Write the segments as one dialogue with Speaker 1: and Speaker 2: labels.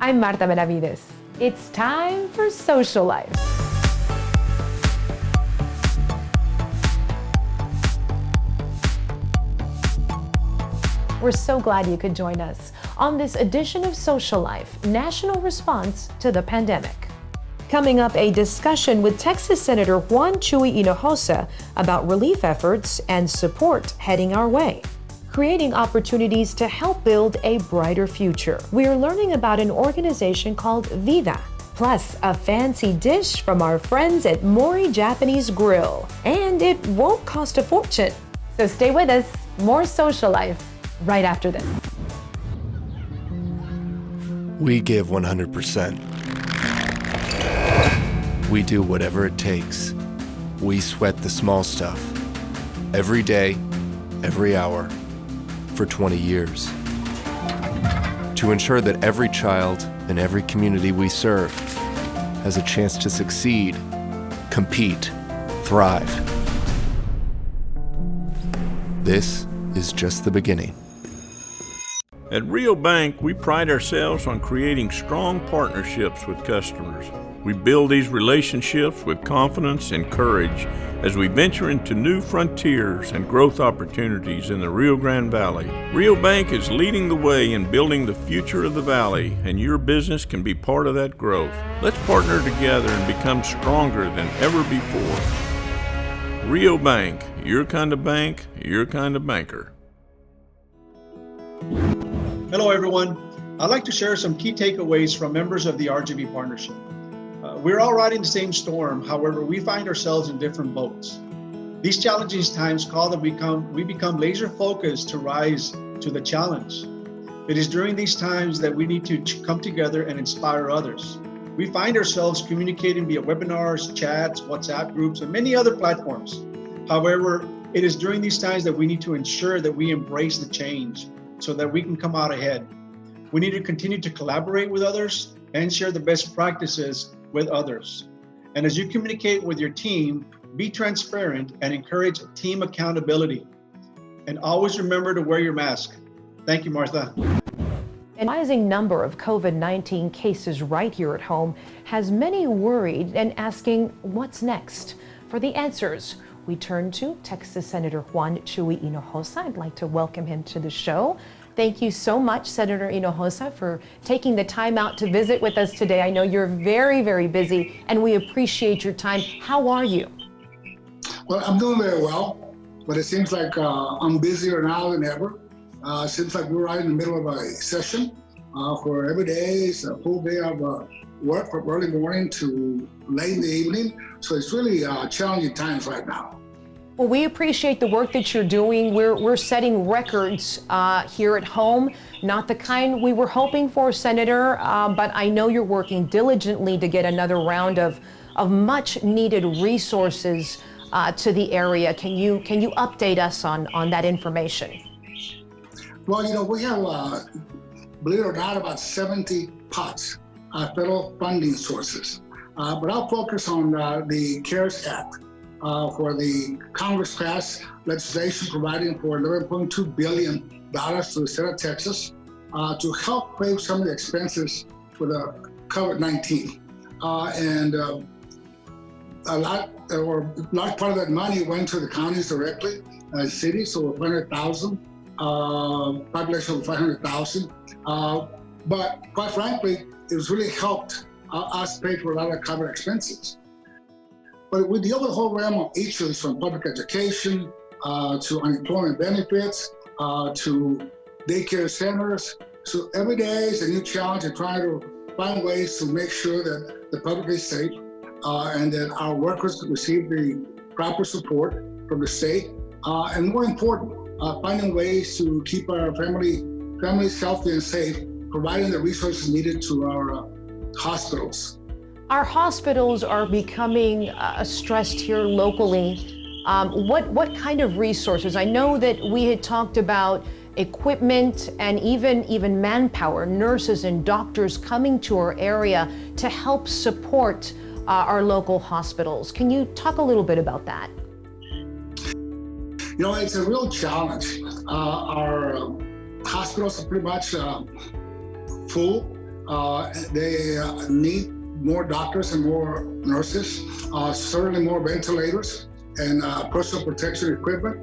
Speaker 1: I'm Marta Benavides. It's time for Social Life. We're so glad you could join us on this edition of Social Life, National Response to the Pandemic. Coming up, a discussion with Texas Senator Juan Chuy Hinojosa about relief efforts and support heading our way. Creating opportunities to help build a brighter future. We're learning about an organization called VIDA, plus a fancy dish from our friends at Mori Japanese Grill. And it won't cost a fortune. So stay with us, more Social Life right after this.
Speaker 2: We give 100%. We do whatever it takes. We sweat the small stuff. Every day, every hour, for 20 years. To ensure that every child and every community we serve has a chance to succeed, compete, thrive. This is just the beginning.
Speaker 3: At Rio Bank, we pride ourselves on creating strong partnerships with customers. We build these relationships with confidence and courage as we venture into new frontiers and growth opportunities in the Rio Grande Valley. Rio Bank is leading the way in building the future of the valley, and your business can be part of that growth. Let's partner together and become stronger than ever before. Rio Bank, your kind of bank, your kind of banker.
Speaker 4: Hello everyone. I'd like to share some key takeaways from members of the RGV Partnership. We're all riding the same storm, however, we find ourselves in different boats. These challenging times call that we become laser focused to rise to the challenge. It is during these times that we need to come together and inspire others. We find ourselves communicating via webinars, chats, WhatsApp groups, and many other platforms. However, it is during these times that we need to ensure that we embrace the change so that we can come out ahead. We need to continue to collaborate with others and share the best practices with others. And as you communicate with your team, be transparent and encourage team accountability. And always remember to wear your mask. Thank you, Martha.
Speaker 1: A rising number of COVID-19 cases right here at home has many worried and asking, what's next? For the answers, we turn to Texas Senator Juan Chuy Hinojosa. I'd like to welcome him to the show. Thank you so much, Senator Hinojosa, for taking the time out to visit with us today. I know you're very, very busy, and we appreciate your time. How are you?
Speaker 5: Well, I'm doing very well, but it seems like I'm busier now than ever. Seems like we're right in the middle of a session where every day is a full day of work from early morning to late in the evening. So it's really challenging times right now.
Speaker 1: Well, we appreciate the work that you're doing. We're setting records here at home, not the kind we were hoping for, Senator, but I know you're working diligently to get another round of much needed resources to the area. Can you update us on that information?
Speaker 5: Well, you know, we have, believe it or not, about 70 pots, federal funding sources. But I'll focus on the CARES Act. For the Congress passed legislation providing for $11.2 billion to the state of Texas to help pay some of the expenses for the COVID-19. And a large part of that money went to the counties directly, cities, so 500,000, population of 500,000. But quite frankly, it was really helped us pay for a lot of COVID expenses. But we deal with a whole realm of issues from public education to unemployment benefits to daycare centers. So every day is a new challenge in trying to find ways to make sure that the public is safe and that our workers receive the proper support from the state. And more important, finding ways to keep our families healthy and safe, providing the resources needed to our hospitals.
Speaker 1: Our hospitals are becoming stressed here locally. What kind of resources? I know that we had talked about equipment and even manpower, nurses and doctors coming to our area to help support our local hospitals. Can you talk a little bit about that?
Speaker 5: You know, it's a real challenge. Our hospitals are pretty much full. They need more doctors and more nurses, certainly more ventilators and personal protection equipment.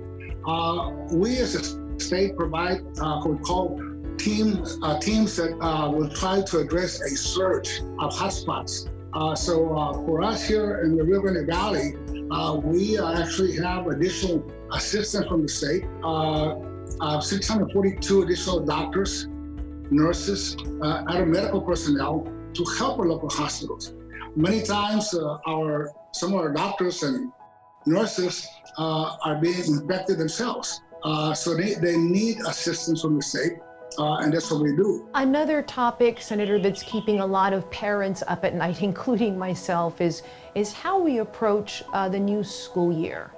Speaker 5: We as a state provide what we call teams that will try to address a surge of hotspots. So for us here in the Rio Grande Valley, we actually have additional assistance from the state, 642 additional doctors, nurses, other medical personnel to help our local hospitals. Many times some of our doctors and nurses are being infected themselves. So they need assistance from the state. And that's what we do.
Speaker 1: Another topic, Senator, that's keeping a lot of parents up at night, including myself, is how we approach the new school year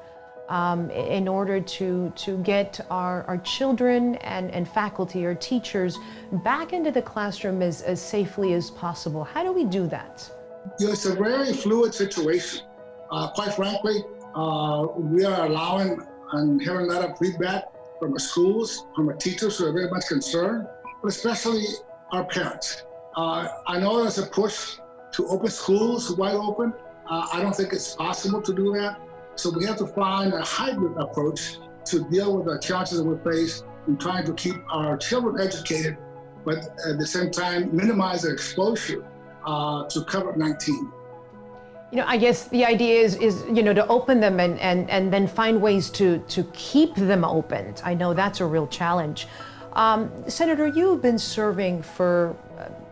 Speaker 1: in order to get our children and faculty or teachers back into the classroom as safely as possible. How do we do that?
Speaker 5: It's a very fluid situation. Quite frankly, we are allowing and having a lot of feedback from our schools, from our teachers who are very much concerned, but especially our parents. I know there's a push to open schools wide open. I don't think it's possible to do that. So we have to find a hybrid approach to deal with the challenges that we face in trying to keep our children educated, but at the same time minimize their exposure to COVID-19.
Speaker 1: You know, I guess the idea is to open them and then find ways to keep them opened. I know that's a real challenge. Senator, you've been serving for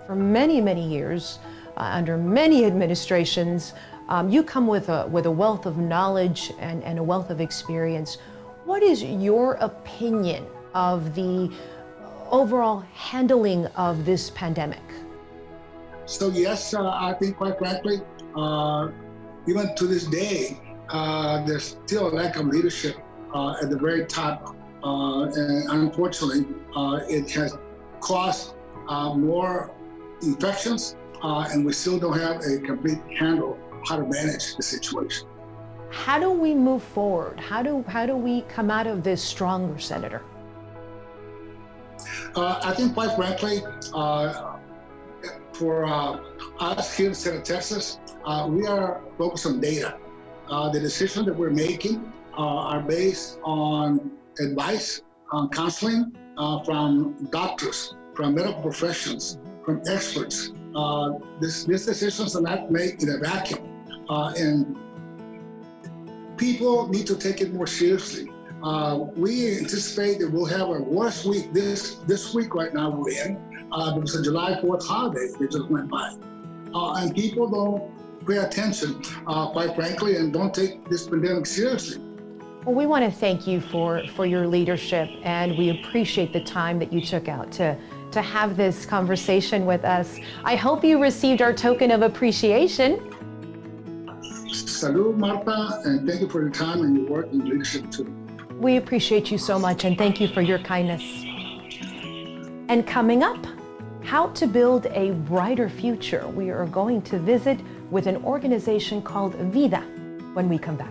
Speaker 1: many, many years under many administrations. You come with a wealth of knowledge and a wealth of experience. What is your opinion of the overall handling of this pandemic?
Speaker 5: So yes, I think quite frankly, even to this day, there's still a lack of leadership at the very top. And unfortunately, it has caused more infections, and we still don't have a complete handle how to manage the situation.
Speaker 1: How do we move forward? How do we come out of this stronger, Senator?
Speaker 5: I think quite frankly, for us here in the state of Texas, we are focused on data. The decisions that we're making are based on advice, on counseling from doctors, from medical professionals, from experts. These decisions are not made in a vacuum. And people need to take it more seriously. We anticipate that we'll have a worse week this week right now we're in. There was a July 4th holiday that just went by. And people don't pay attention, quite frankly, and don't take this pandemic seriously.
Speaker 1: Well, we want to thank you for your leadership, and we appreciate the time that you took out to have this conversation with us. I hope you received our token of appreciation.
Speaker 5: Salud, Marta, and thank you for your time and your work and leadership too.
Speaker 1: We appreciate you so much, and thank you for your kindness. And coming up, how to build a brighter future. We are going to visit with an organization called VIDA when we come back.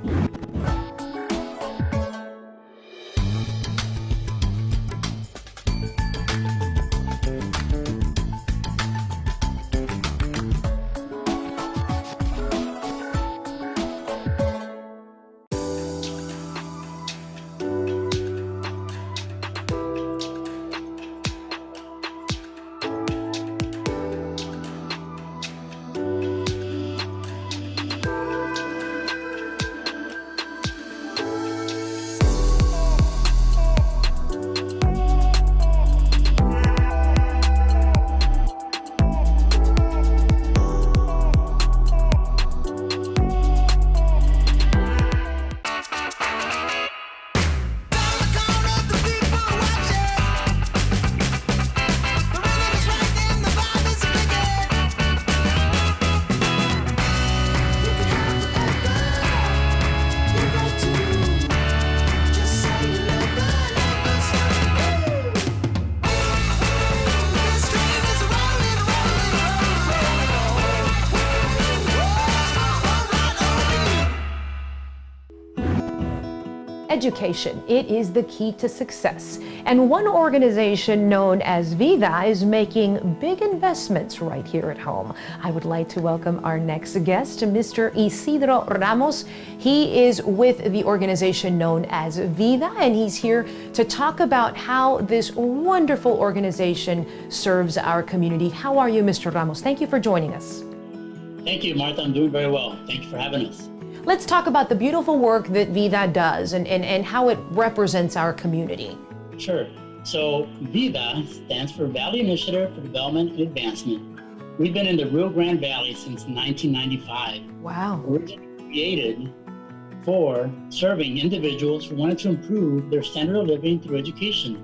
Speaker 1: Education, it is the key to success. And one organization known as VIDA is making big investments right here at home. I would like to welcome our next guest, Mr. Isidro Ramos. He is with the organization known as VIDA, and he's here to talk about how this wonderful organization serves our community. How are you, Mr. Ramos? Thank you for joining us.
Speaker 6: Thank you, Martha. I'm doing very well. Thank you for having us.
Speaker 1: Let's talk about the beautiful work that VIDA does and how it represents our community.
Speaker 6: Sure. So VIDA stands for Valley Initiative for Development and Advancement. We've been in the Rio Grande Valley since 1995.
Speaker 1: Wow.
Speaker 6: Originally created for serving individuals who wanted to improve their standard of living through education.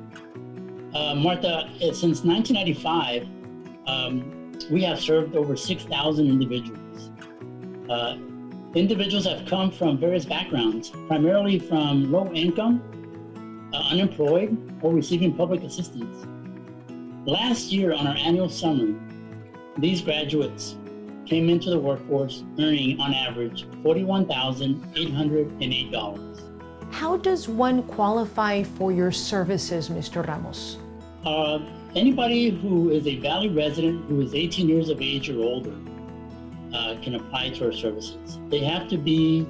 Speaker 6: Martha, since 1995, we have served over 6,000 individuals. Individuals have come from various backgrounds, primarily from low income, unemployed, or receiving public assistance. Last year on our annual summary, these graduates came into the workforce earning on average $41,808.
Speaker 1: How does one qualify for your services, Mr. Ramos?
Speaker 6: Anybody who is a Valley resident who is 18 years of age or older can apply to our services. They have to be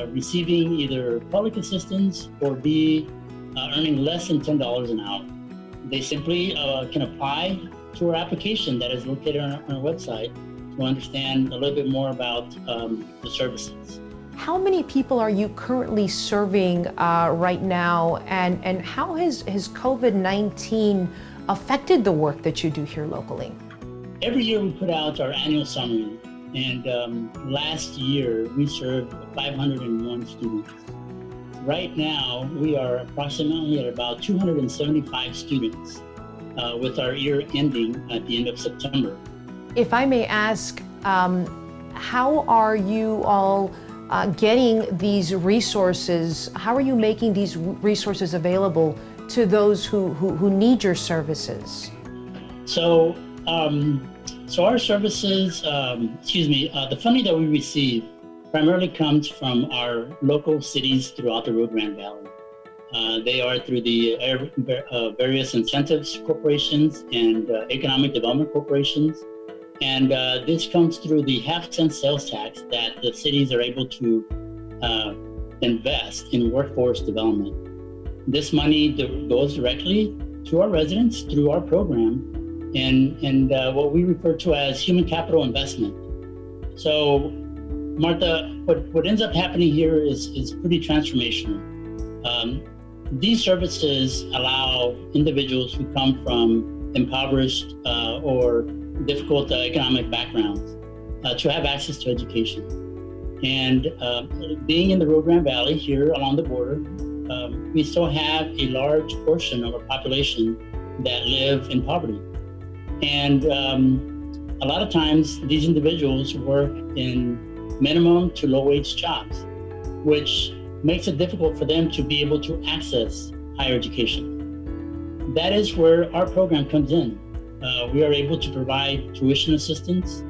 Speaker 6: receiving either public assistance or be earning less than $10 an hour. They simply can apply to our application that is located on our website to understand a little bit more about the services.
Speaker 1: How many people are you currently serving right now, and how has COVID-19 affected the work that you do here locally?
Speaker 6: Every year we put out our annual summary, and last year we served 501 students. Right now we are approximately at about 275 students with our year ending at the end of September.
Speaker 1: If I may ask, how are you all getting these resources? How are you making these resources available to those who need your services?
Speaker 6: So our services, the funding that we receive primarily comes from our local cities throughout the Rio Grande Valley. They are through the various incentives corporations and economic development corporations. And this comes through the half-cent sales tax that the cities are able to invest in workforce development. This money goes directly to our residents through our program and what we refer to as human capital investment. So, Martha, what ends up happening here is pretty transformational. These services allow individuals who come from impoverished or difficult economic backgrounds to have access to education. And being in the Rio Grande Valley here along the border, we still have a large portion of our population that live in poverty. And a lot of times these individuals work in minimum to low wage jobs, which makes it difficult for them to be able to access higher education. That is where our program comes in. We are able to provide tuition assistance,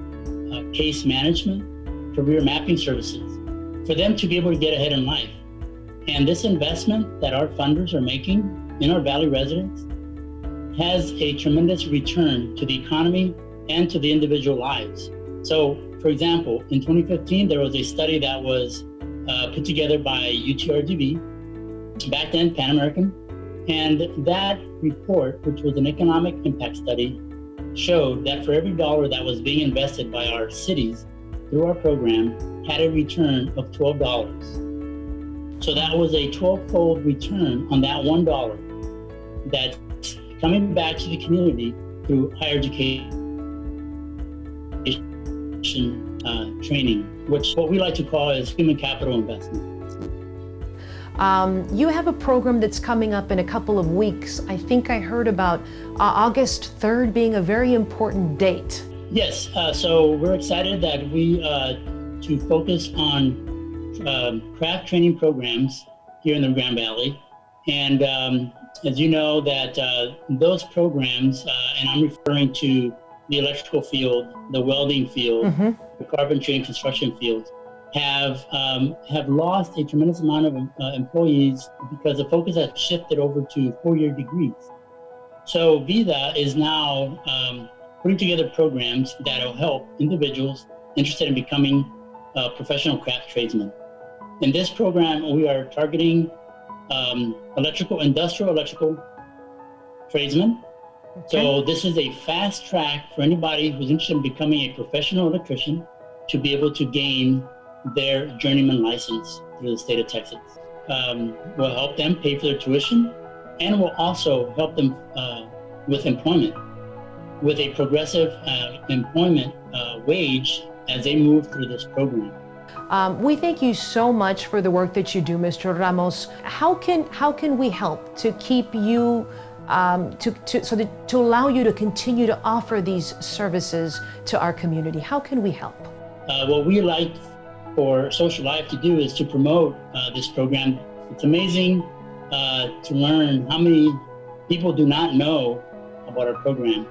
Speaker 6: case management, career mapping services for them to be able to get ahead in life. And this investment that our funders are making in our Valley residents has a tremendous return to the economy and to the individual lives. So, for example, in 2015, there was a study that was put together by UTRGV, back then Pan American, and that report, which was an economic impact study, showed that for every dollar that was being invested by our cities through our program had a return of $12. So that was a 12-fold return on that $1 that's coming back to the community through higher education training, which what we like to call is human capital investment.
Speaker 1: You have a program that's coming up in a couple of weeks. I think I heard about August 3rd being a very important date.
Speaker 6: Yes, so we're excited that we to focus on craft training programs here in the Grand Valley. And as you know that those programs, and I'm referring to the electrical field, the welding field, the carpentry and construction field, have lost a tremendous amount of employees because the focus has shifted over to 4-year degrees. So VIDA is now putting together programs that will help individuals interested in becoming professional craft tradesmen. In this program, we are targeting industrial electrical tradesmen. Okay. So this is a fast track for anybody who's interested in becoming a professional electrician to be able to gain their journeyman license through the state of Texas. We'll help them pay for their tuition, and we'll also help them with employment, with a progressive employment wage as they move through this program.
Speaker 1: We thank you so much for the work that you do, Mr. Ramos. How can we help to keep you, to allow you to continue to offer these services to our community? How can we help?
Speaker 6: What we like for Socialife to do is to promote this program. It's amazing to learn how many people do not know about our program.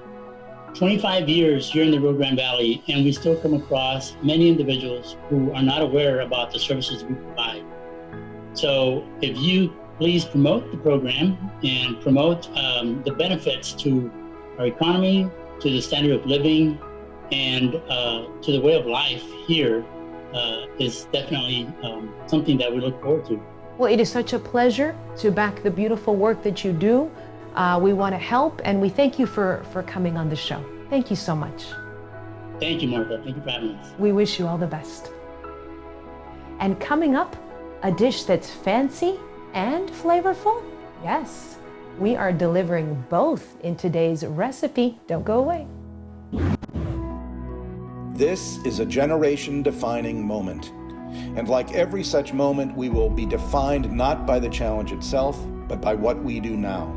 Speaker 6: 25 years here in the Rio Grande Valley, and we still come across many individuals who are not aware about the services we provide. So if you please promote the program and promote the benefits to our economy, to the standard of living, and to the way of life here, is definitely something that we look forward to.
Speaker 1: Well, it is such a pleasure to back the beautiful work that you do. We want to help, and we thank you for coming on the show. Thank you so much.
Speaker 6: Thank you, Martha. Thank you for having us.
Speaker 1: We wish you all the best. And coming up, a dish that's fancy and flavorful? Yes, we are delivering both in today's recipe. Don't go away.
Speaker 7: This is a generation-defining moment. And like every such moment, we will be defined not by the challenge itself, but by what we do now.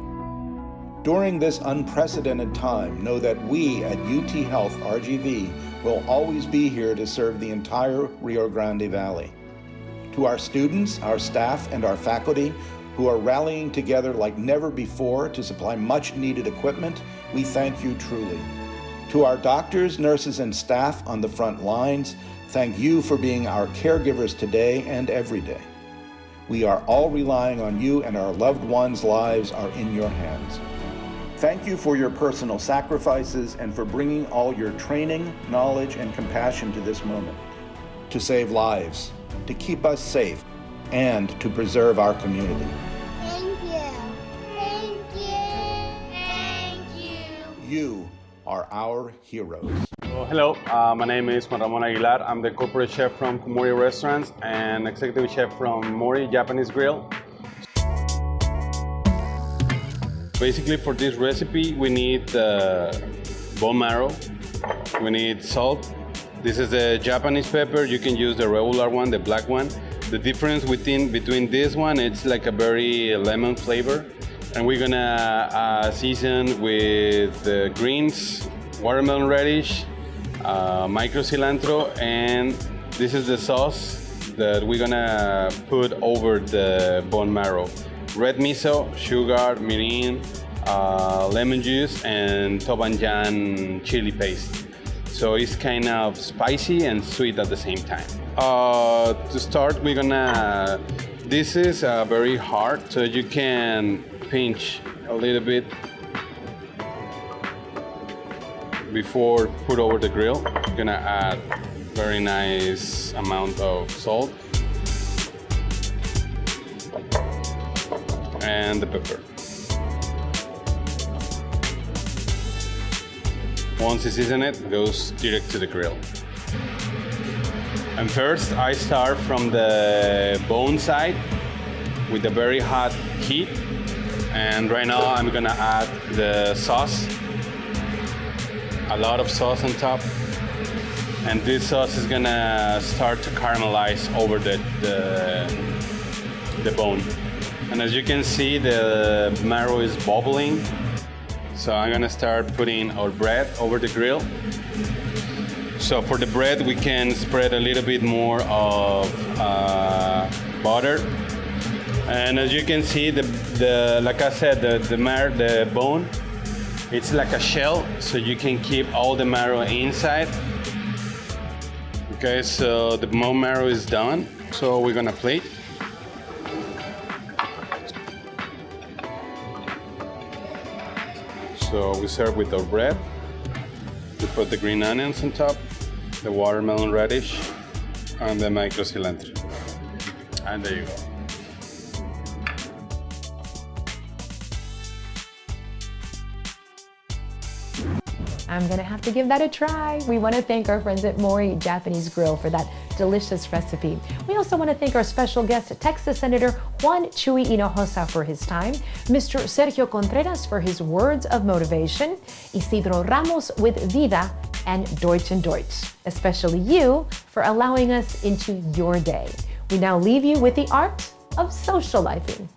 Speaker 7: During this unprecedented time, know that we at UT Health RGV will always be here to serve the entire Rio Grande Valley. To our students, our staff, and our faculty who are rallying together like never before to supply much-needed equipment, we thank you truly. To our doctors, nurses, and staff on the front lines, thank you for being our caregivers today and every day. We are all relying on you, and our loved ones' lives are in your hands. Thank you for your personal sacrifices and for bringing all your training, knowledge, and compassion to this moment, to save lives, to keep us safe, and to preserve our community.
Speaker 8: Thank you. Thank you. Thank you.
Speaker 7: You are our heroes.
Speaker 9: Well, hello, my name is Ramon Aguilar. I'm the corporate chef from Kumori Restaurants and executive chef from Mori Japanese Grill. Basically, for this recipe, we need bone marrow, we need salt. This is the Japanese pepper. You can use the regular one, the black one. The difference between this one, it's like a very lemon flavor. And we're gonna season with the greens, watermelon radish, micro cilantro, and this is the sauce that we're gonna put over the bone marrow. Red miso, sugar, mirin, lemon juice, and tobanjan chili paste. So it's kind of spicy and sweet at the same time. To start, we're gonna, this is very hard, so you can pinch a little bit before put over the grill. You're gonna add very nice amount of salt and the pepper. Once you season it, it goes direct to the grill. And first, I start from the bone side with a very hot heat. And right now, I'm gonna add the sauce. A lot of sauce on top. And this sauce is gonna start to caramelize over the bone. And as you can see, the marrow is bubbling. So I'm gonna start putting our bread over the grill. So for the bread, we can spread a little bit more of butter. And as you can see, like I said, the bone, it's like a shell, so you can keep all the marrow inside. Okay, so the bone marrow is done. So we're gonna plate. So we serve with our bread. We put the green onions on top, the watermelon radish, and the micro cilantro. And there you go.
Speaker 1: I'm gonna have to give that a try. We wanna thank our friends at Mori Japanese Grill for that delicious recipe. We also wanna thank our special guest, Texas Senator Juan Chuy Hinojosa for his time, Mr. Sergio Contreras for his words of motivation, Isidro Ramos with VIDA, and Deutsch Deutsch, especially you for allowing us into your day. We now leave you with the art of socializing.